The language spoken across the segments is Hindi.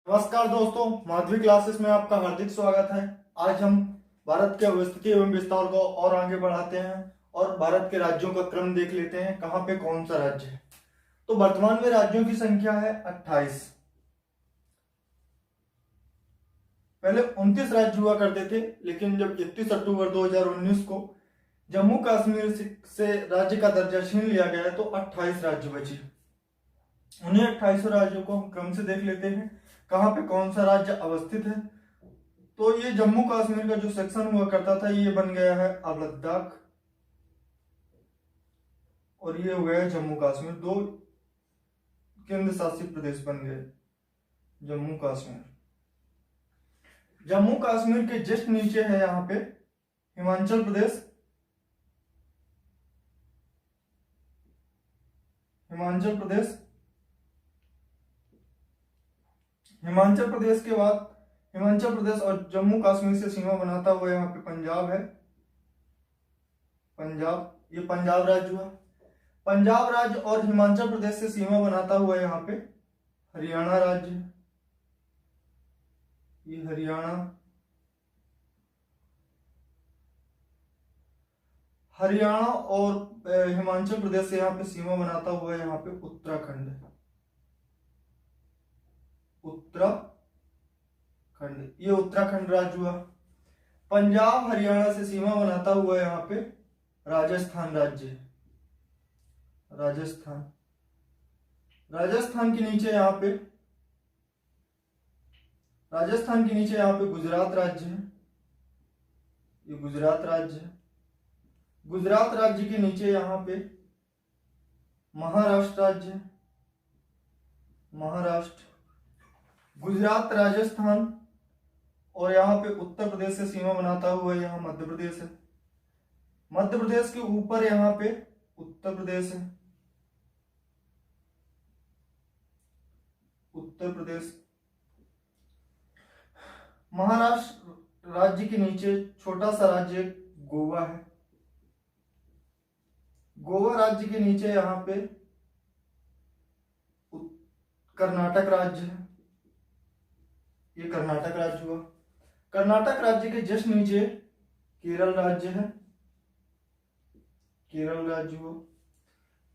नमस्कार दोस्तों, माधवी क्लासेस में आपका हार्दिक स्वागत है। आज हम भारत के अवस्थिति एवं विस्तार को और आगे बढ़ाते हैं और भारत के राज्यों का क्रम देख लेते हैं, कहाँ पे कौन सा राज्य है। तो वर्तमान में राज्यों की संख्या है 28। पहले 29 राज्य हुआ करते थे, लेकिन जब 31 अक्टूबर 2019 को जम्मू कश्मीर से राज्य का दर्जा छीन लिया गया तो 28 राज्य बचे। उन्हीं 28 राज्यों को हम क्रम से देख लेते हैं, कहाँ पे कौन सा राज्य अवस्थित है। तो ये जम्मू कश्मीर का जो सेक्शन हुआ करता था ये बन गया है अब लद्दाख, और ये हो गया जम्मू कश्मीर। दो केंद्र शासित प्रदेश बन गए जम्मू कश्मीर। जम्मू कश्मीर के जस्ट नीचे है यहाँ पे हिमाचल प्रदेश। हिमाचल प्रदेश हिमाचल प्रदेश के बाद हिमाचल प्रदेश और जम्मू कश्मीर से सीमा बनाता हुआ यहाँ पे पंजाब है। पंजाब, ये पंजाब राज्य हुआ। पंजाब राज्य और हिमाचल प्रदेश से सीमा बनाता हुआ यहाँ पे हरियाणा राज्य, ये हरियाणा। हरियाणा और हिमाचल प्रदेश से यहाँ पे सीमा बनाता हुआ यहाँ पे उत्तराखंड है। उत्तराखंड, ये उत्तराखंड राज्य हुआ। पंजाब हरियाणा से सीमा बनाता हुआ यहाँ पे राजस्थान राज्य है। राजस्थान, राजस्थान के नीचे यहाँ पे गुजरात राज्य है। ये गुजरात राज्य है। गुजरात राज्य के नीचे यहाँ पे महाराष्ट्र राज्य है। महाराष्ट्र, गुजरात, राजस्थान, और यहाँ पे उत्तर प्रदेश से सीमा बनाता हुआ यहाँ मध्य प्रदेश है। मध्य प्रदेश के ऊपर यहाँ पे उत्तर प्रदेश है। उत्तर प्रदेश, महाराष्ट्र राज्य के नीचे छोटा सा राज्य गोवा है। गोवा राज्य के नीचे यहाँ पे कर्नाटक राज्य है। ये कर्नाटक राज्य हुआ। कर्नाटक राज्य के जस्ट नीचे केरल राज्य है। केरल राज्य हुआ।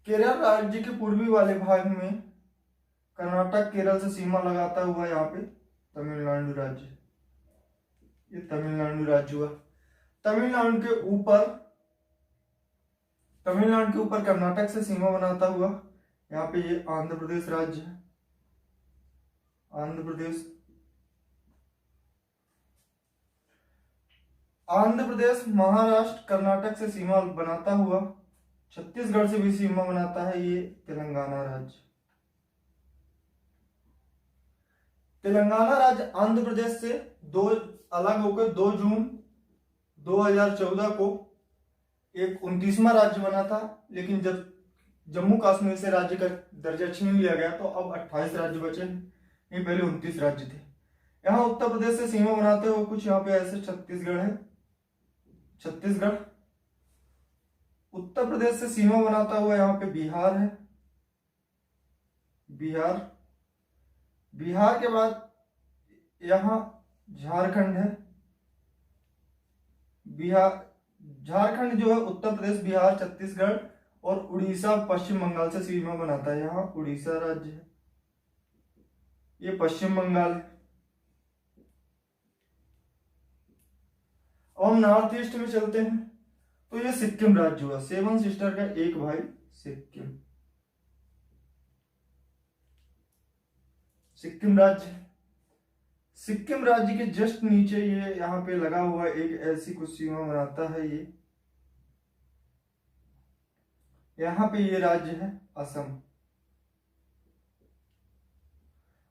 केरल राज्य के पूर्वी वाले भाग में कर्नाटक केरल से सीमा लगाता हुआ यहाँ पे तमिलनाडु राज्य, ये तमिलनाडु राज्य हुआ। तमिलनाडु के ऊपर कर्नाटक से सीमा बनाता हुआ यहाँ पे ये आंध्र प्रदेश राज्य है। आंध्र प्रदेश, आंध्र प्रदेश महाराष्ट्र कर्नाटक से सीमा बनाता हुआ छत्तीसगढ़ से भी सीमा बनाता है ये तेलंगाना राज्य। तेलंगाना राज्य आंध्र प्रदेश से दो अलग होकर 2 जून 2014 को एक 29वां राज्य बना था, लेकिन जब जम्मू कश्मीर से राज्य का दर्जा छीन लिया गया तो अब 28 राज्य बचे। ये पहले 29 राज्य थे। यहाँ उत्तर प्रदेश से सीमा बनाते हुए कुछ यहाँ पे ऐसे छत्तीसगढ़ है। छत्तीसगढ़, उत्तर प्रदेश से सीमा बनाता हुआ यहाँ पे बिहार है। बिहार, बिहार के बाद यहाँ झारखंड है। बिहार, झारखंड जो है उत्तर प्रदेश, बिहार, छत्तीसगढ़ और उड़ीसा पश्चिम बंगाल से सीमा बनाता है। यहाँ उड़ीसा राज्य है। ये पश्चिम बंगाल है। अब हम नॉर्थ ईस्ट में चलते हैं तो ये सिक्किम राज्य हुआ। 7 सिस्टर का एक भाई सिक्किम। सिक्किम राज्य, सिक्किम राज्य के जस्ट नीचे ये यहाँ पे लगा हुआ एक ऐसी कुछ सीमा बनाता है ये। यहाँ पे ये राज्य है असम,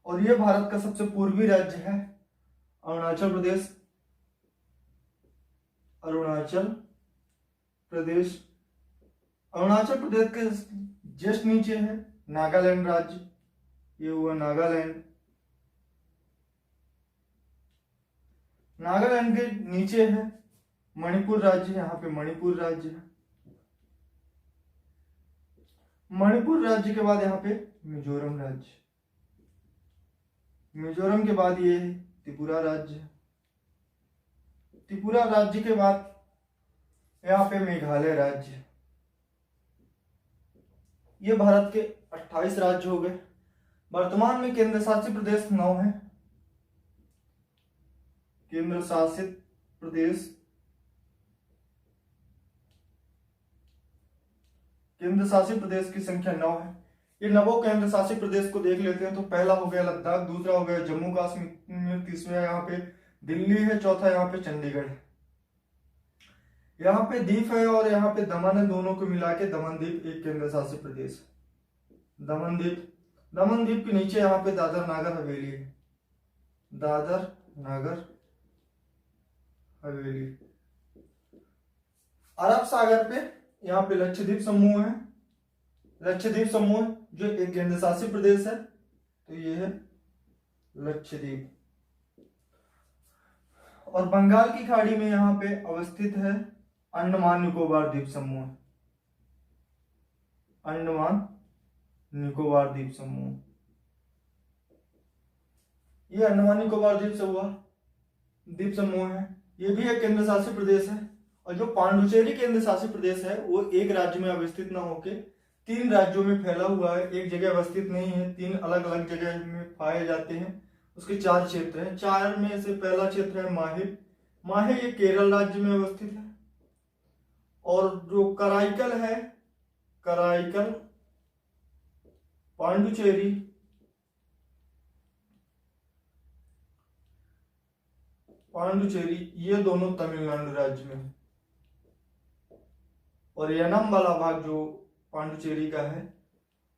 और ये भारत का सबसे पूर्वी राज्य है अरुणाचल प्रदेश। अरुणाचल प्रदेश, अरुणाचल प्रदेश के जस्ट नीचे है नागालैंड राज्य, ये हुआ नागालैंड। नागालैंड के नीचे है मणिपुर राज्य, यहाँ पे मणिपुर राज्य है। मणिपुर राज्य के बाद यहाँ पे मिजोरम राज्य। मिजोरम के बाद ये है त्रिपुरा राज्य। त्रिपुरा राज्य के बाद यहाँ पे मेघालय राज्य। ये भारत के 28 राज्य हो गए। वर्तमान में केंद्र शासित प्रदेश 9 है। केंद्र शासित प्रदेश, केंद्र शासित प्रदेश की संख्या 9 है। ये नवों केंद्र शासित प्रदेश को देख लेते हैं। तो पहला हो गया लद्दाख, दूसरा हो गया जम्मू कश्मीर, तीसरा यहाँ पे दिल्ली है, चौथा यहाँ पे चंडीगढ़ है। यहाँ पे द्वीप है और यहाँ पे दमन है, दोनों को मिला के दमन द्वीप एक केंद्र शासित प्रदेश है। दमन द्वीप, दमन द्वीप के नीचे यहाँ पे दादर नागर हवेली है। दादर नागर हवेली। अरब सागर पे यहाँ पे लक्षद्वीप समूह है। लक्षद्वीप समूह जो एक केंद्र शासित प्रदेश है, तो ये है लक्षद्वीप। और बंगाल की खाड़ी में यहाँ पे अवस्थित है अंडमान निकोबार द्वीप समूह। अंडमान निकोबार द्वीप समूह, ये अंडमान निकोबार द्वीप समूह है। ये भी एक केंद्र शासित प्रदेश है। और जो पांडुचेरी केंद्र शासित प्रदेश है वो एक राज्य में अवस्थित न होके 3 राज्यों में फैला हुआ है, एक जगह अवस्थित नहीं है, 3 अलग अलग जगह में पाए जाते हैं। उसके 4 क्षेत्र हैं। 4 में से पहला क्षेत्र है माहे। माहे ये केरल राज्य में अवस्थित है। और जो कराईकल है, कराईकल, पांडुचेरी, पांडुचेरी ये दोनों तमिलनाडु राज्य में है। और यनम वाला भाग जो पांडुचेरी का है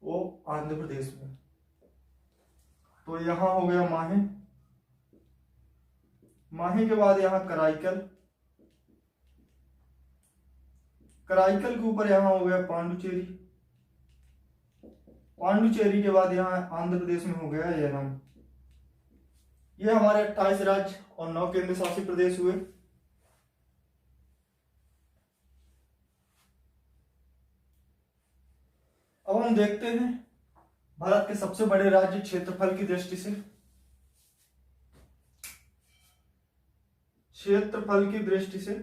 वो आंध्र प्रदेश में। तो यहां हो गया माहे। माहे के बाद यहां कराईकल, कराईकल के ऊपर यहां हो गया पांडुचेरी। पांडुचेरी के बाद यहां आंध्र प्रदेश में हो गया यनम। ये हमारे 28 राज्य और 9 केंद्र शासित प्रदेश हुए। अब हम देखते हैं भारत के सबसे बड़े राज्य क्षेत्रफल की दृष्टि से। क्षेत्रफल की दृष्टि से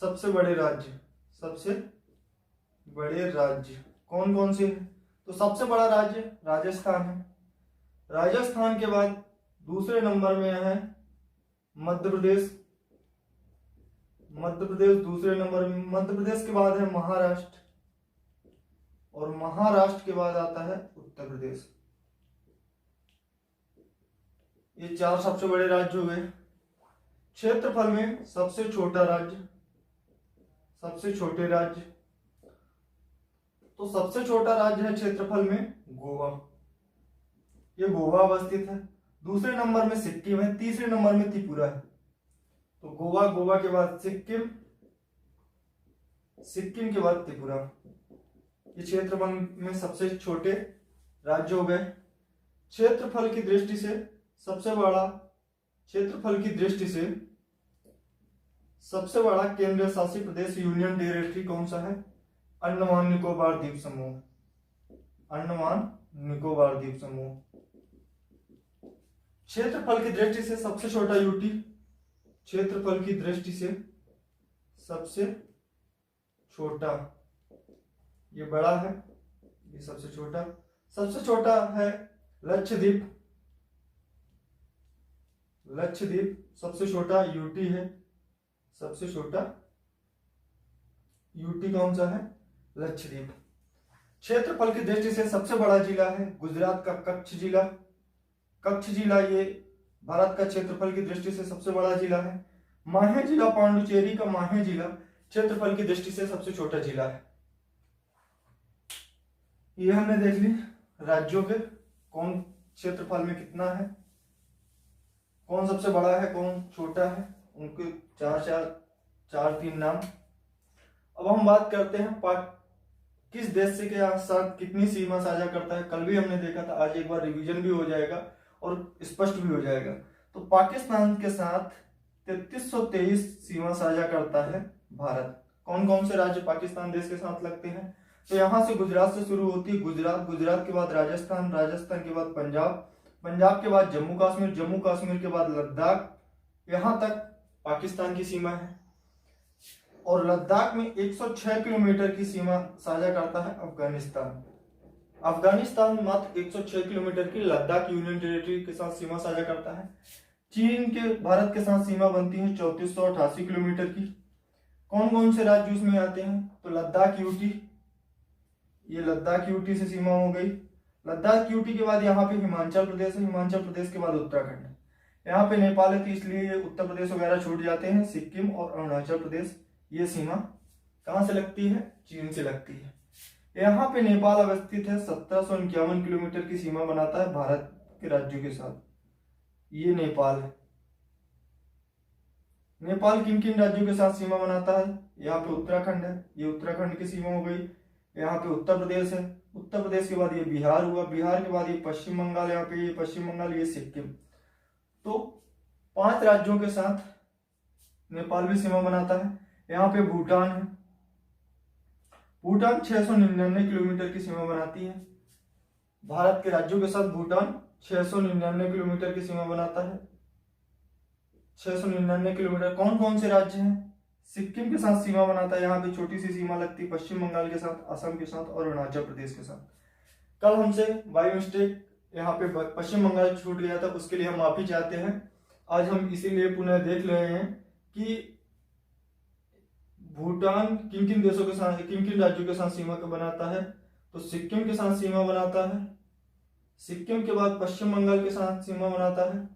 सबसे बड़े राज्य, सबसे बड़े राज्य कौन कौन से हैं? तो सबसे बड़ा राज्य राजस्थान है। राजस्थान के बाद दूसरे नंबर में है मध्य प्रदेश। मध्य प्रदेश दूसरे नंबर में। मध्य प्रदेश के बाद है महाराष्ट्र। और महाराष्ट्र के बाद आता है उत्तर प्रदेश। ये 4 सबसे बड़े राज्य हो गए। क्षेत्रफल में सबसे छोटा राज्य, सबसे छोटे राज्य, तो सबसे छोटा राज्य है क्षेत्रफल में गोवा। ये गोवा अवस्थित है। दूसरे नंबर में सिक्किम है। तीसरे नंबर में त्रिपुरा है। तो गोवा, गोवा के बाद सिक्किम, सिक्किम के बाद त्रिपुरा। ये क्षेत्रफल में सबसे छोटे राज्य हो गए। क्षेत्रफल की दृष्टि से सबसे बड़ा, क्षेत्रफल की दृष्टि से सबसे बड़ा केंद्र शासित प्रदेश यूनियन टेरिटरी कौन सा है? अंडमान निकोबार द्वीप समूह। अंडमान निकोबार द्वीप समूह। क्षेत्रफल की दृष्टि से सबसे छोटा यूटी। क्षेत्रफल की दृष्टि से सबसे छोटा, ये बड़ा है, ये सबसे छोटा। सबसे छोटा है लक्षद्वीप। लक्षद्वीप सबसे छोटा यूटी है। सबसे छोटा यूटी कौन सा है? लक्षद्वीप। क्षेत्रफल की दृष्टि से सबसे बड़ा जिला है गुजरात का कच्छ जिला। कच्छ जिला ये भारत का क्षेत्रफल की दृष्टि से सबसे बड़ा जिला है। माहे जिला, पांडुचेरी का माहे जिला क्षेत्रफल की दृष्टि से सबसे छोटा जिला है। ये हमने देख ली राज्यों के कौन क्षेत्रफल में कितना है, कौन सबसे बड़ा है, कौन छोटा है, उनके 4-3 नाम। अब हम बात करते हैं किस देश से के साथ कितनी सीमा साझा करता है। कल भी हमने देखा था, आज एक बार रिवीजन भी हो जाएगा और स्पष्ट भी हो जाएगा। तो पाकिस्तान के साथ 3323 सीमा साझा करता है भारत। कौन कौन से राज्य पाकिस्तान देश के साथ लगते हैं? तो यहां से गुजरात से शुरू होती है। गुजरात, गुजरात के बाद राजस्थान, राजस्थान के बाद पंजाब, पंजाब के बाद जम्मू कश्मीर, जम्मू कश्मीर के बाद लद्दाख, यहाँ तक पाकिस्तान की सीमा है। और लद्दाख में 106 किलोमीटर की सीमा साझा करता है अफगानिस्तान। अफगानिस्तान मात्र 106 किलोमीटर की लद्दाख यूनियन टेरिटरी के साथ सीमा साझा करता है। चीन के भारत के साथ सीमा बनती है 3488 किलोमीटर की। कौन कौन से राज्य उसमें आते हैं? तो लद्दाख यूटी, ये लद्दाख यूटी से सीमा हो गई। लद्दाख यूटी के बाद यहाँ पे हिमाचल प्रदेश है, हिमाचल प्रदेश के बाद उत्तराखंड है। यहाँ पे नेपाल है तो इसलिए उत्तर प्रदेश वगैरह छूट जाते हैं। सिक्किम और अरुणाचल प्रदेश, ये सीमा कहाँ से लगती है? चीन से लगती है। यहाँ पे नेपाल अवस्थित है, 1751 किलोमीटर की सीमा बनाता है भारत के राज्यों के साथ। ये नेपाल है। नेपाल किन किन राज्यों के साथ सीमा बनाता है? यहाँ पे उत्तराखंड है, ये उत्तराखंड की सीमा हो गई। यहाँ पे उत्तर प्रदेश है, उत्तर प्रदेश के बाद ये बिहार हुआ, बिहार के बाद ये पश्चिम बंगाल, यहाँ पे ये पश्चिम बंगाल, ये सिक्किम। तो 5 राज्यों के साथ नेपाल भी सीमा बनाता है। यहाँ पे भूटान है, भूटान 699 किलोमीटर की सीमा बनाती है। भारत के राज्यों के साथ भूटान 699 किलोमीटर की सीमा बनाता है। 699 किलोमीटर। कौन कौन से राज्य हैं? सिक्किम के साथ सीमा बनाता है, यहाँ पे छोटी सी सीमा लगती है, पश्चिम बंगाल के साथ, असम के साथ और अरुणाचल प्रदेश के साथ। कल हमसे बाय मिस्टेक यहाँ पे पश्चिम बंगाल छूट गया था, उसके लिए हम माफी चाहते हैं। आज हम इसीलिए पुनः देख रहे हैं कि भूटान किन किन देशों के साथ, किन किन राज्यों के साथ सीमा को बनाता है। तो सिक्किम के साथ सीमा बनाता है, सिक्किम के बाद पश्चिम बंगाल के साथ सीमा बनाता है,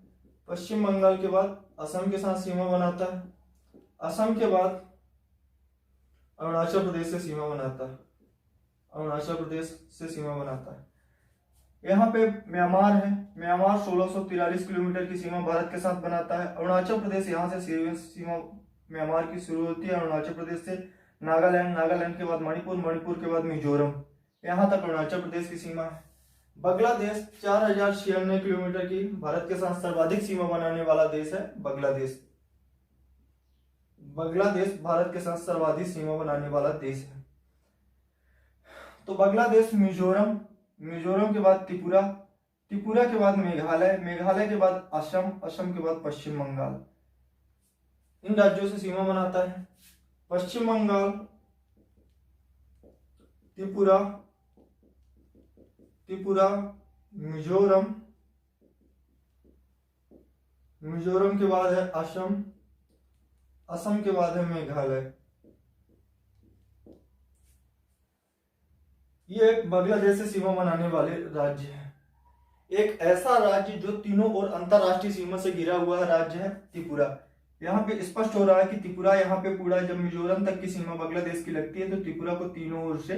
पश्चिम बंगाल के बाद असम के साथ सीमा बनाता है, असम के बाद अरुणाचल प्रदेश से सीमा बनाता है, अरुणाचल प्रदेश से सीमा बनाता है। यहाँ पे म्यांमार है, म्यांमार 1643 किलोमीटर की सीमा भारत के साथ बनाता है। अरुणाचल प्रदेश यहाँ से सीमा म्यांमार की शुरू होती है, अरुणाचल प्रदेश से नागालैंड, नागालैंड के बाद मणिपुर, मणिपुर के बाद मिजोरम, यहाँ तक अरुणाचल प्रदेश की सीमा है। बांग्लादेश 4096 किलोमीटर की भारत के साथ सर्वाधिक सीमा बनाने वाला देश है बांग्लादेश। बांग्लादेश भारत के साथ सर्वाधिक सीमा बनाने वाला देश है। तो बांग्लादेश, मिजोरम, मिजोरम के बाद त्रिपुरा, त्रिपुरा के बाद मेघालय, मेघालय के बाद असम, असम के बाद पश्चिम बंगाल, इन राज्यों से सीमा बनाता है। पश्चिम बंगाल, त्रिपुरा, त्रिपुरा, मिजोरम, मिजोरम के बाद है असम, असम के बाद है मेघालय। ये बांग्लादेश से सीमा बनाने वाले राज्य हैं। एक ऐसा राज्य जो तीनों ओर अंतरराष्ट्रीय सीमा से घिरा हुआ राज्य है त्रिपुरा। यहाँ पे स्पष्ट हो रहा है कि त्रिपुरा यहाँ पे पूरा, जब मिजोरम तक की सीमा बांग्लादेश की लगती है तो त्रिपुरा को तीनों ओर से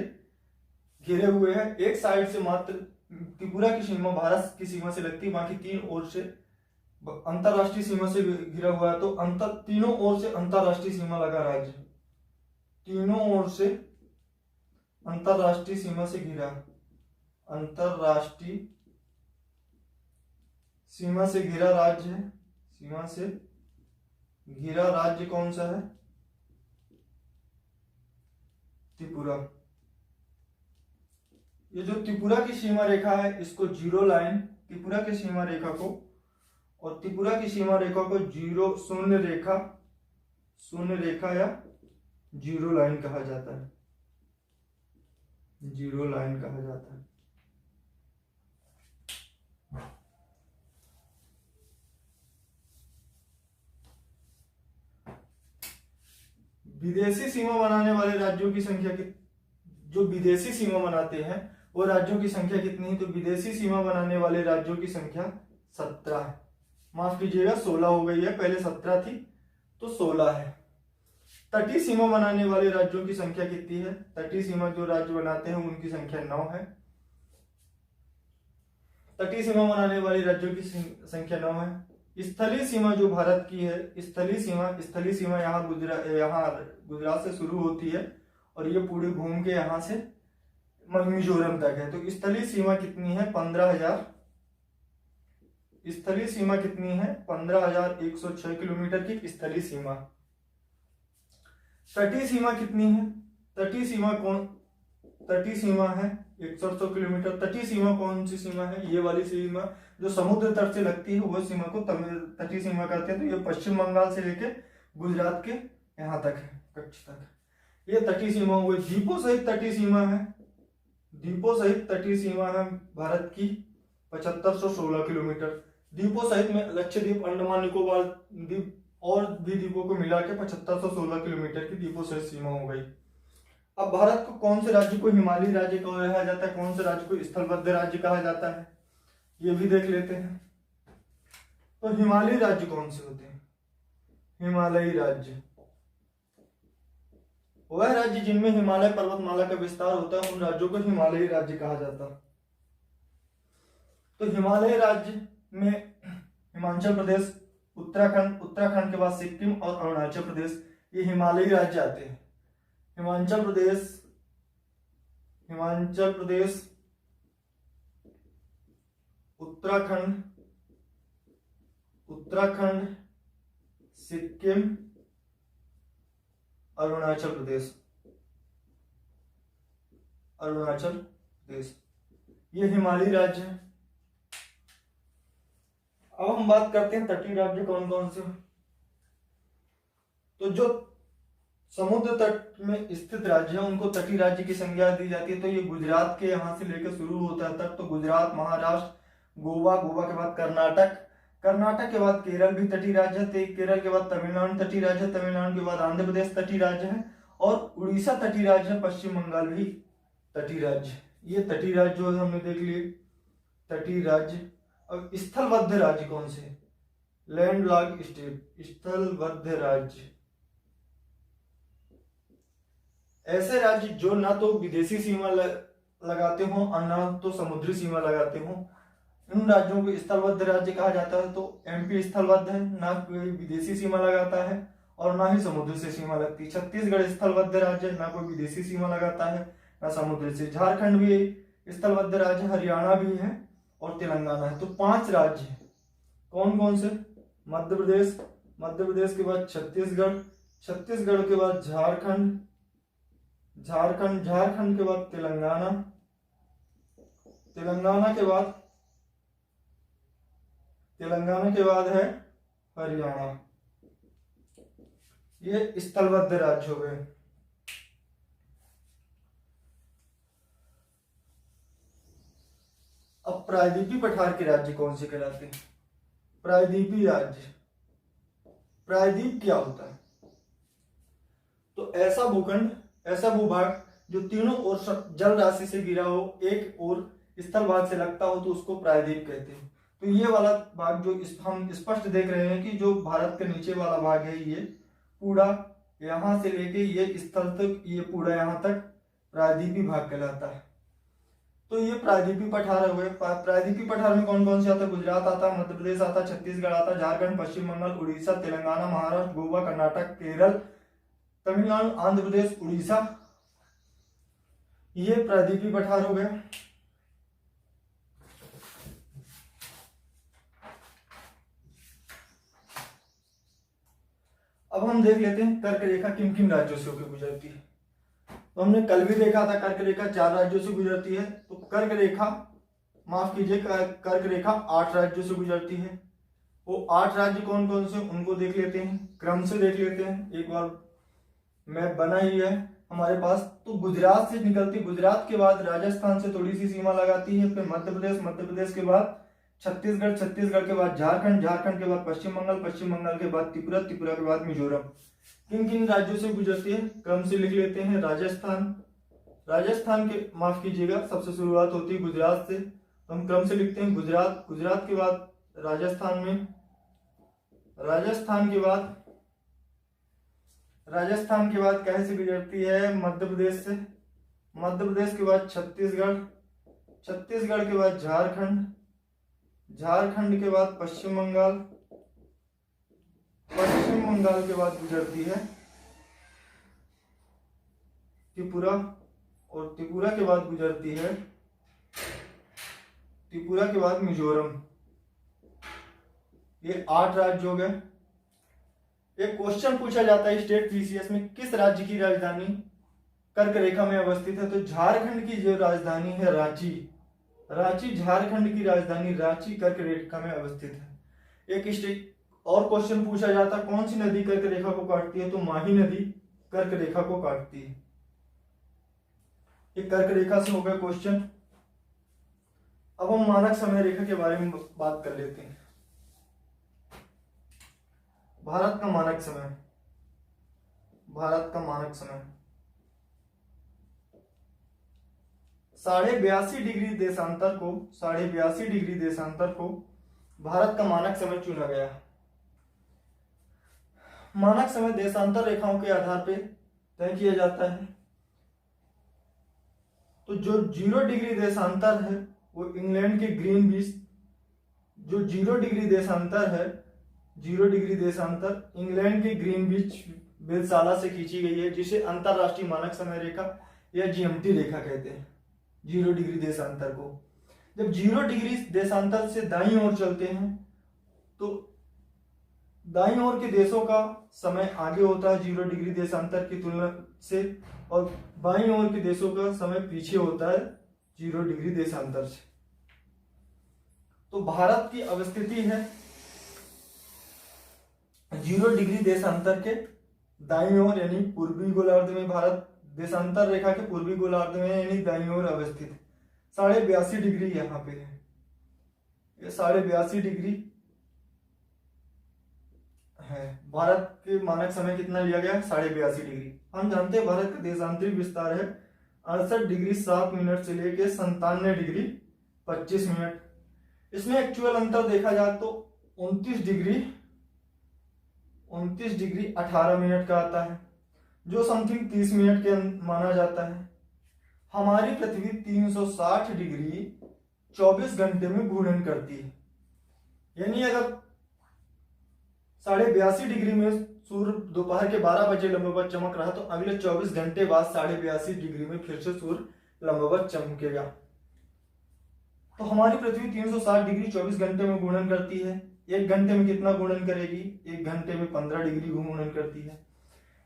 घिरे हुए है। एक साइड से मात्र त्रिपुरा की सीमा भारत की सीमा से लगती है, बाकी 3 ओर से अंतरराष्ट्रीय सीमा से घिरा हुआ है। तो तीनों ओर से अंतरराष्ट्रीय सीमा लगा राज्य, तीनों ओर से अंतरराष्ट्रीय सीमा से घिरा, अंतरराष्ट्रीय सीमा से घिरा राज्य है। सीमा से घिरा राज्य कौन सा है? त्रिपुरा। ये जो त्रिपुरा की सीमा रेखा है इसको जीरो लाइन, त्रिपुरा की सीमा रेखा को, और त्रिपुरा की सीमा रेखा को जीरो, शून्य रेखा, शून्य रेखा या जीरो लाइन कहा जाता है, जीरो लाइन कहा जाता है। विदेशी सीमा बनाने वाले राज्यों की संख्या जो विदेशी सीमा बनाते हैं वो राज्यों की संख्या कितनी है? तो विदेशी सीमा बनाने वाले राज्यों की संख्या 17 है। माफ कीजिएगा 16 हो गई है, पहले 17 थी तो 16 है। तटीय सीमा बनाने वाले राज्यों की संख्या कितनी है? तटीय सीमा जो राज्य बनाते हैं उनकी संख्या 9 है। तटीय सीमा बनाने वाले राज्यों की संख्या 9 है। स्थलीय सीमा जो भारत की है, स्थलीय सीमा यहाँ गुजरात से शुरू होती है और ये पूरी घूम के यहाँ से मिजोरम तक है। तो स्थलीय सीमा कितनी है? 15,000। स्थलीय सीमा कितनी है? 15,106 किलोमीटर की स्थलीय सीमा। तटीय सीमा कितनी है? तटीय सीमा है 100 किलोमीटर। तटीय सीमा कौन सी सीमा है? ये वाली सीमा जो समुद्र तट से लगती है वो सीमा को तटीय सीमा कहते हैं। तो ये पश्चिम बंगाल से लेके गुजरात के यहाँ तक है, कच्छ तक। ये तटीय सीमा हुई। द्वीपों सहित तटीय सीमा है, द्वीपों सहित तटीय सीमा है भारत की 7516 किलोमीटर। द्वीपों सहित में लक्षद्वीप, अंडमान निकोबार द्वीप और भी द्वीपों को मिला के 7516 किलोमीटर की द्वीपों सहित सीमा हो गई। अब भारत को कौन से राज्य को हिमालयी राज्य कहा जाता है, कौन से राज्य को स्थलबद्ध राज्य कहा जाता है, ये भी देख लेते हैं। तो हिमालयी राज्य कौन से होते हैं? हिमालयी राज्य वह राज्य जिनमें हिमालय पर्वतमाला का विस्तार होता है, उन राज्यों को हिमालयी राज्य कहा जाता है। तो हिमालयी राज्य में हिमाचल प्रदेश, उत्तराखंड, उत्तराखंड के बाद सिक्किम और अरुणाचल प्रदेश, ये हिमालयी राज्य आते हैं। हिमाचल प्रदेश, हिमाचल प्रदेश, उत्तराखंड, उत्तराखंड, सिक्किम, अरुणाचल प्रदेश, अरुणाचल प्रदेश, ये हिमालयी राज्य है। अब हम बात करते हैं तटीय राज्य कौन कौन से। तो जो समुद्र तट में स्थित राज्य है उनको तटीय राज्य की संज्ञा दी जाती है। तो ये गुजरात के यहाँ से लेकर शुरू होता है तक, तो गुजरात, महाराष्ट्र, गोवा, गोवा के बाद कर्नाटक, कर्नाटक के बाद केरल भी तटीय राज्य है, केरल के बाद तमिलनाडु तटीय राज्य है, तमिलनाडु के बाद आंध्र प्रदेश तटीय राज्य है, और उड़ीसा तटीय राज्य है, पश्चिम बंगाल भी तटीय राज्य। ये तटीय राज्य हमने देख लिए, तटीय राज्य। अब स्थलबद्ध राज्य कौन से? लैंडलॉक्ड स्टेट, स्थलबद्ध राज्य ऐसे राज्य जो ना तो विदेशी सीमा लगाते हो और ना तो समुद्री सीमा लगाते हो, इन राज्यों को स्थलबद्ध राज्य कहा जाता है। तो एमपी स्थलबद्ध है, ना कोई विदेशी सीमा लगाता है और ना ही समुद्र से सीमा लगती। छत्तीसगढ़ स्थलबद्ध राज्य, ना कोई विदेशी सीमा लगाता है ना समुद्र से। झारखंड भी स्थलबद्ध राज्य, हरियाणा भी है और तेलंगाना है। तो 5 राज्य है। कौन कौन से? मध्य प्रदेश, मध्य प्रदेश के बाद छत्तीसगढ़, छत्तीसगढ़ के बाद झारखंड, झारखंड, झारखंड के बाद तेलंगाना, तेलंगाना के बाद, तेलंगाना के बाद है हरियाणा। ये स्थलबद्ध राज्य हो गए। अब प्रायद्वीपीय पठार के राज्य कौन से कहलाते हैं? प्रायद्वीपीय राज्य। प्रायद्वीप क्या होता है? तो ऐसा भूखंड, ऐसा भूभाग जो तीनों ओर जल राशि से घिरा हो, एक ओर स्थल भाग से लगता हो, तो उसको प्रायद्वीप कहते हैं। तो ये वाला भाग जो हम स्पष्ट देख रहे हैं कि जो भारत के नीचे वाला भाग है, ये पूरा यहां से लेके ये स्थल तक, ये पूरा यहां तक प्रायद्वीपीय भाग कहलाता है। तो ये प्रायद्वीपीय पठार हुए। प्रायद्वीपीय पठार में कौन कौन से आता है? गुजरात आता है, मध्य प्रदेश आता है, छत्तीसगढ़ आता है, झारखंड, पश्चिम बंगाल, उड़ीसा, तेलंगाना, महाराष्ट्र, गोवा, कर्नाटक, केरल, तमिलनाडु, आंध्र प्रदेश, उड़ीसा, ये प्रायद्वीपीय पठार हो गया। अब हम देख लेते हैं कर्क रेखा किन किन राज्यों से होकर गुजरती है। तो हमने कल भी देखा था कर्क रेखा 4 राज्यों से गुजरती है। तो कर्क रेखा, माफ कीजिए, कर्क रेखा 8 राज्यों से गुजरती है। वो 8 राज्य कौन कौन से, उनको देख लेते हैं, क्रम से देख लेते हैं। एक बार मैप बना ही है हमारे पास। तो गुजरात से निकलती, गुजरात के बाद राजस्थान से थोड़ी सी सीमा लगाती है, फिर मध्य प्रदेश, मध्य प्रदेश के बाद छत्तीसगढ़, छत्तीसगढ़ के बाद झारखंड, झारखंड के बाद पश्चिम बंगाल, पश्चिम बंगाल के बाद त्रिपुरा, त्रिपुरा के बाद मिजोरम। किन किन राज्यों से गुजरती है क्रम से लिख लेते हैं। राजस्थान, राजस्थान के, माफ कीजिएगा, सबसे शुरुआत होती है गुजरात से, तो हम क्रम से लिखते हैं गुजरात, गुजरात के बाद राजस्थान में, राजस्थान के बाद, राजस्थान के बाद कैसे गुजरती है? मध्य प्रदेश से, मध्य प्रदेश के बाद छत्तीसगढ़, छत्तीसगढ़ के बाद झारखंड, झारखंड के बाद पश्चिम बंगाल, पश्चिम बंगाल के बाद गुजरती है त्रिपुरा, और त्रिपुरा के बाद गुजरती है, त्रिपुरा के बाद मिजोरम। ये 8 राज्य हो गए। एक क्वेश्चन पूछा जाता है स्टेट पीसीएस में, किस राज्य की राजधानी कर्क रेखा में अवस्थित है। तो झारखंड की जो राजधानी है रांची, रांची झारखंड की राजधानी रांची कर्क रेखा में अवस्थित है। एक स्टेट और क्वेश्चन पूछा जाता, कौन सी नदी कर्क रेखा को काटती है? तो माही नदी कर्क रेखा को काटती है। ये कर्क रेखा से हो गया क्वेश्चन। अब हम मानक समय रेखा के बारे में बात कर लेते हैं। भारत का मानक समय, भारत का मानक समय 82.5 डिग्री देशांतर को, 82.5 डिग्री देशांतर को भारत का मानक समय चुना गया। मानक समय देशांतर रेखाओं के आधार पर तय किया जाता है। तो जो 0 डिग्री देशांतर है वो इंग्लैंड के ग्रीनविच, जो 0 डिग्री देशांतर है, 0 डिग्री देशांतर इंग्लैंड के ग्रीनविच वेधशाला से खींची गई है, जिसे अंतरराष्ट्रीय मानक समय रेखा या जीएमटी रेखा कहते हैं। 0 डिग्री देशांतर को जब 0 डिग्री देशांतर से दाईं ओर चलते हैं तो दाईं ओर के देशों का समय आगे होता है 0 डिग्री देशांतर की तुलना से, और बाईं ओर के देशों का समय पीछे होता है 0 डिग्री देशांतर से। तो भारत की अवस्थिति है 0 डिग्री देशांतर के दाईं ओर, यानी पूर्वी गोलार्ध में भारत देशांतर रेखा के पूर्वी गोलार्ध में यानी दाईं ओर अवस्थित। 82.5 डिग्री यहाँ पे है, ये 82.5 डिग्री है। भारत के मानक समय कितना लिया गया? 82.5 डिग्री। हम जानते हैं भारत का देशांतरिक विस्तार है 68 डिग्री 7 मिनट से लेके 97 डिग्री 25 मिनट। इसमें एक्चुअल अंतर देखा जाए तो 29 डिग्री 18 मिनट का आता है, जो समथिंग 30 मिनट के माना जाता है। हमारी पृथ्वी 360 डिग्री 24 घंटे में घूर्णन करती है। यानी अगर 82.5 डिग्री में सूर्य दोपहर के 12 बजे लंबवत चमक रहा तो अगले 24 घंटे बाद 82.5 डिग्री में फिर से सूर्य लंबवत चमकेगा। तो हमारी पृथ्वी 360 डिग्री 24 घंटे में घूर्णन करती है। एक घंटे में कितना घूर्णन करेगी? एक घंटे में 15 डिग्री घूर्णन करती है।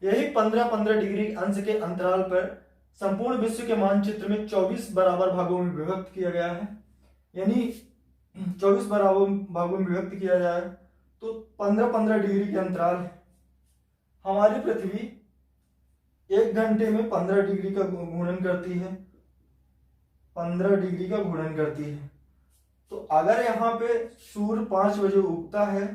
यही 15-15 डिग्री अंश के अंतराल पर संपूर्ण विश्व के मानचित्र में 24 बराबर भागों में विभक्त किया गया है। यानी 24 बराबर भागों में विभक्त किया जाए तो 15-15 डिग्री के अंतराल है। हमारी पृथ्वी एक घंटे में 15 डिग्री का घूर्णन करती है, 15 डिग्री का घूर्णन करती है। तो अगर यहाँ पे सूर्य 5 बजे उगता है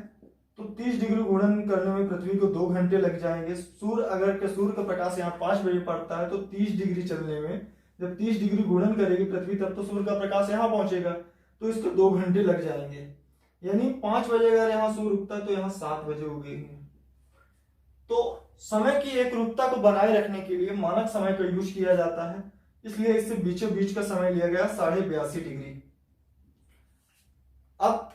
तो 30 डिग्री घूर्णन करने में पृथ्वी को 2 घंटे लग जाएंगे। सूर्य का प्रकाश यहाँ 5 बजे पड़ता है तो 30 डिग्री चलने में, जब 30 डिग्री घूर्णन करेगी पृथ्वी तब तो सूर्य का प्रकाश यहाँ पहुंचेगा, तो इसको 2 घंटे लग जाएंगे। यानी 5 बजे अगर यहाँ सूर्य उगता है तो यहाँ 7 बजे उगेंगे। तो समय की एक रूपता को बनाए रखने के लिए मानक समय का यूज किया जाता है, इसलिए इससे बीचों बीच का समय लिया गया 82.5 डिग्री। अब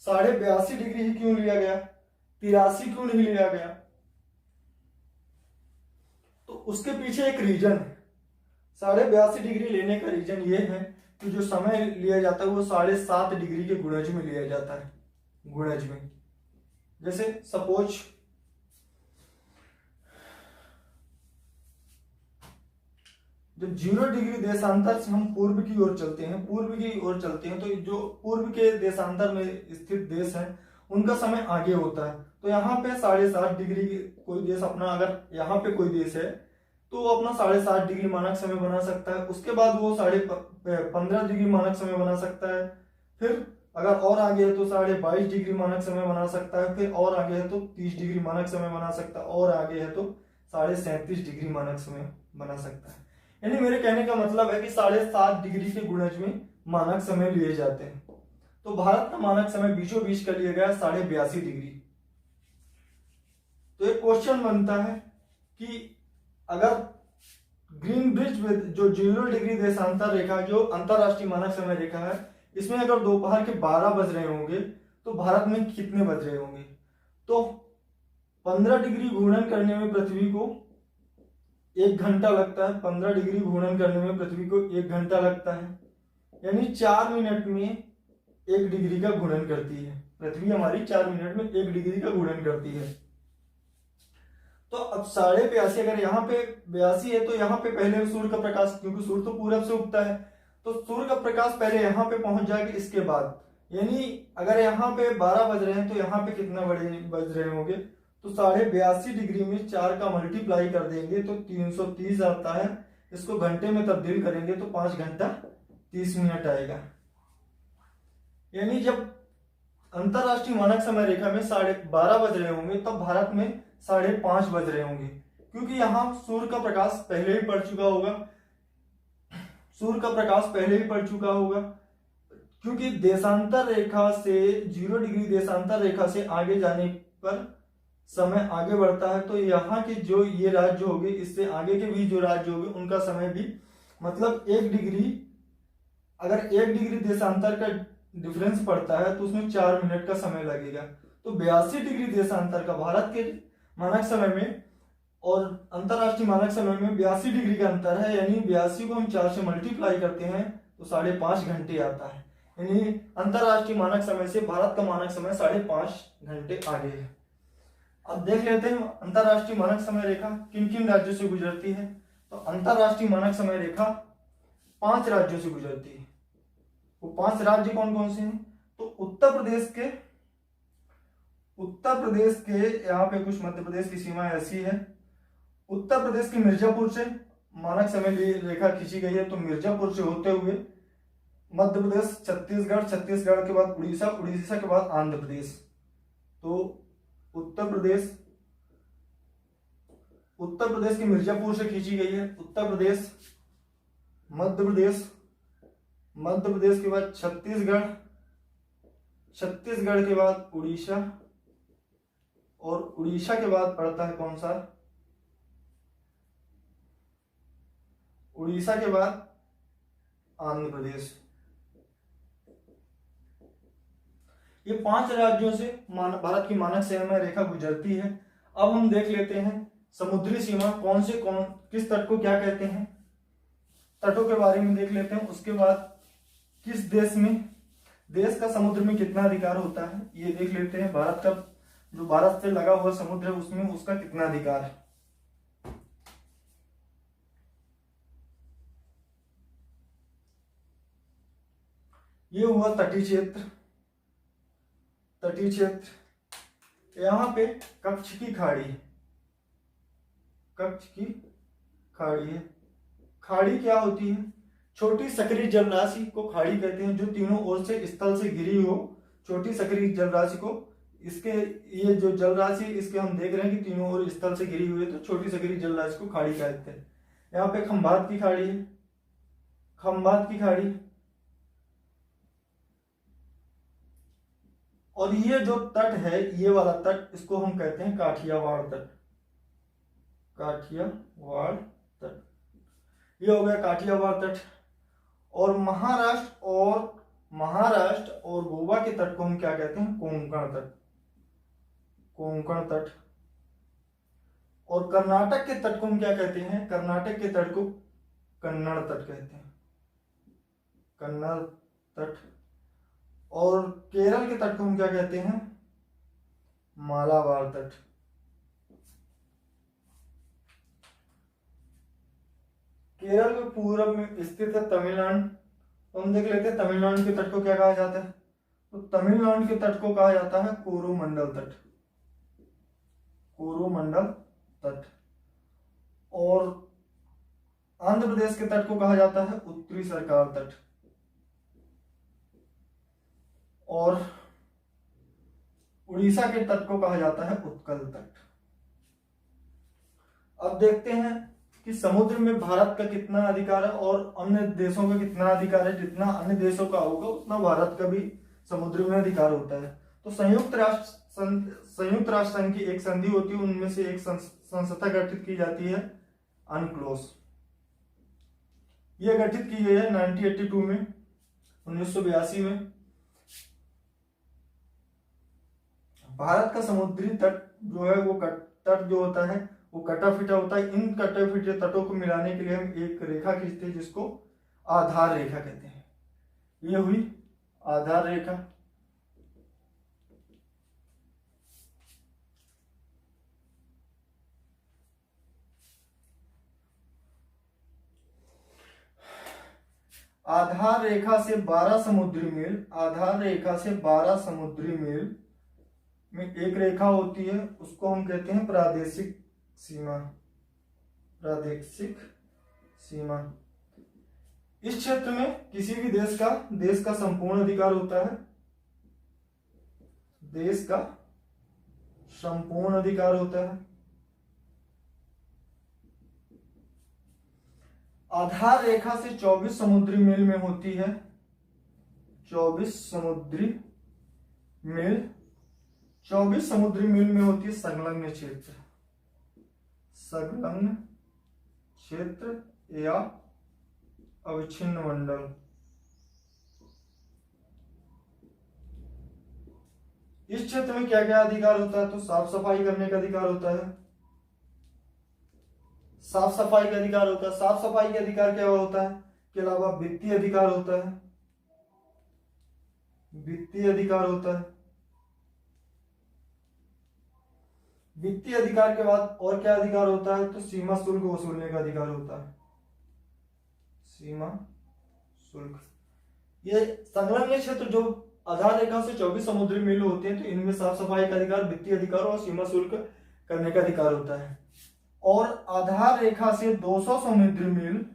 82.5 डिग्री ही क्यों लिया गया? 83 क्यों नहीं लिया गया? तो उसके पीछे एक रीजन है। 82.5 डिग्री लेने का रीजन ये है कि जो समय लिया जाता है वो 7.5 डिग्री के गुणज में लिया जाता है। गुणज में जैसे सपोज जब 0 डिग्री देशांतर से हम पूर्व की ओर चलते हैं, तो जो पूर्व के देशांतर में स्थित देश हैं उनका समय आगे होता है। तो यहाँ पे 7.5 डिग्री कोई देश अपना, अगर यहाँ पे कोई देश है तो वो अपना 7.5 डिग्री मानक समय बना सकता है। उसके बाद वो 15.5 डिग्री मानक समय बना सकता है। फिर अगर और आगे है तो 22.5 डिग्री मानक समय बना सकता है। फिर और आगे है तो 30 डिग्री मानक समय बना सकता है। और आगे है तो 37.5 डिग्री मानक समय बना सकता है। यानी मेरे कहने का मतलब है कि 7.5 डिग्री के गुणज में मानक समय लिए जाते हैं। तो भारत का मानक समय बीचों बीच का लिया गया 82.5 डिग्री। तो एक क्वेश्चन बनता है कि अगर ग्रीनविच जो 0 डिग्री देशांतर रेखा, जो अंतरराष्ट्रीय मानक समय रेखा है, इसमें अगर दोपहर के 12 बज रहे होंगे तो भारत में कितने बज रहे होंगे? तो 15 डिग्री घूर्णन करने में पृथ्वी को 1 घंटा लगता है। 15 डिग्री घूर्णन करने में पृथ्वी को 1 घंटा लगता है। यानी 4 मिनट में 1 डिग्री का घूर्णन करती है पृथ्वी। हमारी 4 मिनट में 1 डिग्री का घूर्णन करती है। तो अब 82.5, अगर यहाँ पे 82 है तो यहाँ पे पहले सूर्य का प्रकाश, क्योंकि सूर्य तो पूरब से उगता है, तो सूर्य का प्रकाश पहले यहाँ पे पहुंच जाएगा, इसके बाद यानी अगर यहाँ पे 12 बज रहे हैं तो यहाँ पे कितना बज रहे होंगे, तो 82.5 डिग्री में 4 का मल्टीप्लाई कर देंगे तो 330 आता है। इसको घंटे में तब्दील करेंगे तो 5 घंटा 30 मिनट आएगा। यानी जब अंतरराष्ट्रीय मानक समय रेखा में 12:30 बज रहे होंगे तब भारत में 5:30 बज रहे होंगे, क्योंकि यहाँ सूर्य का प्रकाश पहले ही पड़ चुका होगा, सूर्य का प्रकाश पहले ही पड़ चुका होगा। क्योंकि देशांतर रेखा से 0 डिग्री देशांतर रेखा से आगे जाने पर समय आगे बढ़ता है, तो यहाँ के जो ये राज्य होंगे, इससे आगे के भी जो राज्य होंगे उनका समय भी, मतलब 1 डिग्री, अगर 1 डिग्री देशांतर का डिफरेंस पड़ता है तो उसमें 4 मिनट का समय लगेगा। तो 82 डिग्री देशांतर का भारत के मानक समय में और अंतरराष्ट्रीय मानक समय में 82 डिग्री का अंतर है, यानी 82 को हम 4 से मल्टीप्लाई करते हैं तो 5.5 घंटे आता है। यानी अंतरराष्ट्रीय मानक समय से भारत का मानक समय 5.5 घंटे आगे है। अब देख लेते हैं अंतरराष्ट्रीय मानक समय रेखा किन किन राज्यों से गुजरती है। तो अंतरराष्ट्रीय मानक समय रेखा 5 राज्यों से गुजरती है। वो 5 राज्य कौन कौन से हैं? तो उत्तर प्रदेश के यहाँ पे कुछ मध्य प्रदेश की सीमा ऐसी है। उत्तर प्रदेश के मिर्जापुर से मानक समय रेखा खींची गई है, तो मिर्जापुर से होते हुए मध्य प्रदेश, छत्तीसगढ़ के बाद उड़ीसा, उड़ीसा के बाद आंध्र प्रदेश। तो उत्तर प्रदेश के मिर्जापुर से खींची गई है। उत्तर प्रदेश, मध्य प्रदेश के बाद छत्तीसगढ़ के बाद उड़ीसा, और उड़ीसा के बाद पड़ता है कौन सा? उड़ीसा के बाद आंध्र प्रदेश। ये 5 राज्यों से भारत की मानक समय रेखा गुजरती है। अब हम देख लेते हैं समुद्री सीमा किस तट को क्या कहते हैं, तटों के बारे में देख लेते हैं। उसके बाद किस देश का समुद्र में कितना अधिकार होता है ये देख लेते हैं। भारत का जो भारत से लगा हुआ समुद्र है उसमें उसका कितना अधिकार है। ये हुआ तटीय क्षेत्र। यहाँ पे कच्छ की खाड़ी है। खाड़ी क्या होती है? छोटी सक्रिय जलराशि को खाड़ी कहते हैं, जो तीनों ओर से स्थल से घिरी हो। छोटी सक्रिय जलराशि को, इसके ये जो जलराशि इसके हम देख रहे हैं कि तीनों ओर स्थल से घिरी हुई है, तो छोटी सक्रिय जलराशि को खाड़ी कहते हैं। यहाँ पे खंभात की खाड़ी है, और ये जो तट है, ये वाला तट, इसको हम कहते हैं काठियावाड़ तट। ये हो गया काठियावाड़ तट। और महाराष्ट्र और गोवा के तट को हम क्या कहते हैं? कोंकण तट। और कर्नाटक के तट को हम क्या कहते हैं? कर्नाटक के तट को कन्नड़ तट कहते हैं, कन्नड़ तट। और केरल के तट को हम क्या कहते हैं? मालाबार तट। केरल के पूर्व में स्थित है तमिलनाडु। तो हम देख लेते हैं तमिलनाडु के तट को क्या कहा जाता है। तो तमिलनाडु के तट को कहा जाता है कोरोमंडल तट। और आंध्र प्रदेश के तट को कहा जाता है उत्तरी सरकार तट। और उड़ीसा के तट को कहा जाता है उत्कल तट। अब देखते हैं कि समुद्र में भारत का कितना अधिकार है और अन्य देशों का कितना अधिकार है। जितना अन्य देशों का होगा उतना भारत का भी समुद्र में अधिकार होता है। तो संयुक्त राष्ट्र संघ की एक संधि होती है, उनमें से एक संस्था गठित की जाती है अनक्लोस। यह गठित की गई है 1982 में, 1982 में। भारत का समुद्री तट जो है वो तट जो होता है वो कटा फिटा होता है। इन कटे फिटे तटों को मिलाने के लिए हम एक रेखा खींचते हैं जिसको आधार रेखा कहते हैं। ये हुई आधार रेखा। आधार रेखा से 12 समुद्री मील, आधार रेखा से 12 समुद्री मील में एक रेखा होती है, उसको हम कहते हैं प्रादेशिक सीमा। प्रादेशिक सीमा। इस क्षेत्र में किसी भी देश का संपूर्ण अधिकार होता है, देश का संपूर्ण अधिकार होता है। आधार रेखा से 24 समुद्री मील में होती है, 24 समुद्री मील, 24 समुद्री मील में होती है संलग्न क्षेत्र, संलग्न क्षेत्र या अविच्छिन्न मंडल। इस क्षेत्र में क्या क्या अधिकार होता है? तो साफ सफाई करने का अधिकार होता है, साफ सफाई का अधिकार होता है। साफ सफाई के अधिकार क्या होता है? के अलावा वित्तीय अधिकार होता है, वित्तीय अधिकार होता है। वित्तीय अधिकार के बाद और क्या अधिकार होता है? तो सीमा शुल्क वसूलने का अधिकार होता है, सीमा शुल्क। ये संलग्न क्षेत्र जो आधार रेखा से 24 समुद्री मील होते हैं, तो इनमें साफ सफाई का अधिकार, वित्तीय अधिकार और सीमा शुल्क करने का अधिकार होता है। और आधार रेखा से 200 समुद्री मील,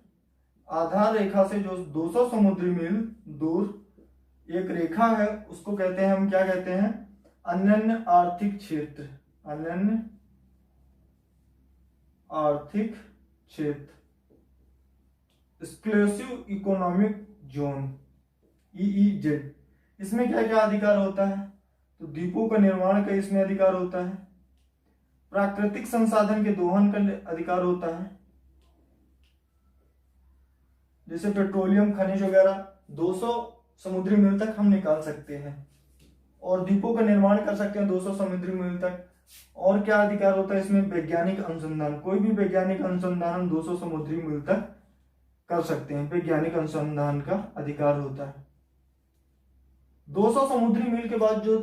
आधार रेखा से जो 200 समुद्री मील दूर एक रेखा है, उसको कहते हैं, हम क्या कहते हैं? अनन्य आर्थिक क्षेत्र, अनन्य आर्थिक क्षेत्र, एक्सक्लूसिव इकोनॉमिक जोन, EEZ। इसमें क्या क्या अधिकार होता है? तो द्वीपों का निर्माण का इसमें अधिकार होता है, प्राकृतिक संसाधन के दोहन का अधिकार होता है, जैसे पेट्रोलियम खनिज वगैरह 200 समुद्री मील तक हम निकाल सकते हैं, और द्वीपों का निर्माण कर सकते हैं 200 समुद्री मील तक। और क्या अधिकार होता है इसमें? वैज्ञानिक अनुसंधान, कोई भी वैज्ञानिक अनुसंधान हम 200 समुद्री मील तक कर सकते हैं, वैज्ञानिक अनुसंधान का अधिकार होता है। 200 समुद्री मील के बाद जो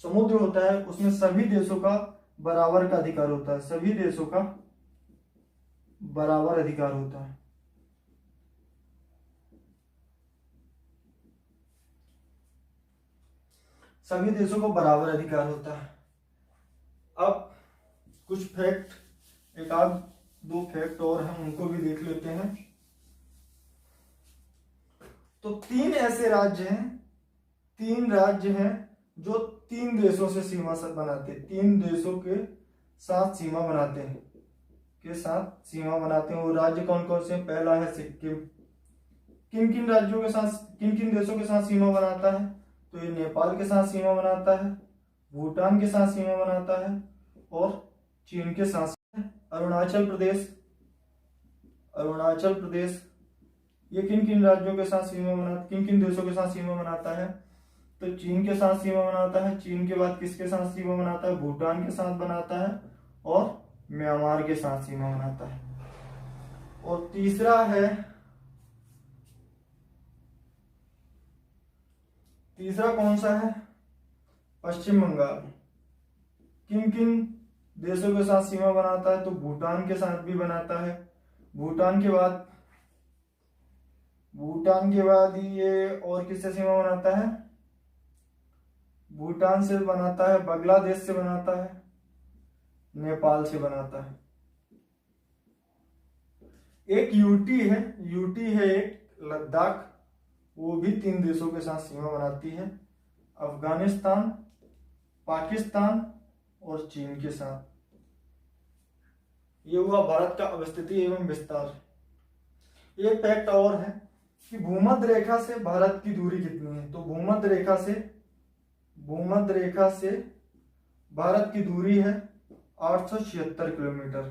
समुद्र होता है, उसमें सभी देशों का बराबर का अधिकार होता है, सभी देशों का बराबर अधिकार होता है। सभी देशों को बराबर अधिकार होता है। अब कुछ फैक्ट, एक आध दो फैक्ट और हम उनको भी देख लेते हैं। तो 3 ऐसे राज्य हैं, 3 राज्य हैं जो 3 देशों से सीमा बनाते हैं, 3 देशों के साथ सीमा बनाते हैं, के साथ सीमा बनाते हैं। वो राज्य कौन कौन से? पहला है सिक्किम। किन किन राज्यों के साथ, किन किन देशों के साथ सीमा बनाता है? तो ये नेपाल के साथ सीमा बनाता है, भूटान के साथ सीमा बनाता है और चीन के साथ। अरुणाचल प्रदेश, अरुणाचल प्रदेश ये किन किन राज्यों के साथ सीमा बनाता, किन किन देशों के साथ सीमा बनाता है? तो चीन के साथ सीमा बनाता है। चीन के बाद किसके साथ सीमा बनाता है? भूटान के साथ बनाता है और म्यांमार के साथ सीमा बनाता है। और तीसरा है, तीसरा कौन सा है? पश्चिम बंगाल। किन किन देशों के साथ सीमा बनाता है? तो भूटान के साथ भी बनाता है। भूटान के बाद ये और किससे सीमा बनाता है? भूटान से बनाता है, बांग्लादेश से बनाता है, नेपाल से बनाता है। एक यूटी है एक लद्दाख, वो भी 3 देशों के साथ सीमा बनाती है, अफगानिस्तान, पाकिस्तान और चीन के साथ। ये हुआ भारत का अवस्थिति एवं विस्तार। एक फैक्ट और है कि भूमध्य रेखा से भारत की दूरी कितनी है? तो भूमध्य रेखा से भारत की दूरी है 876 किलोमीटर।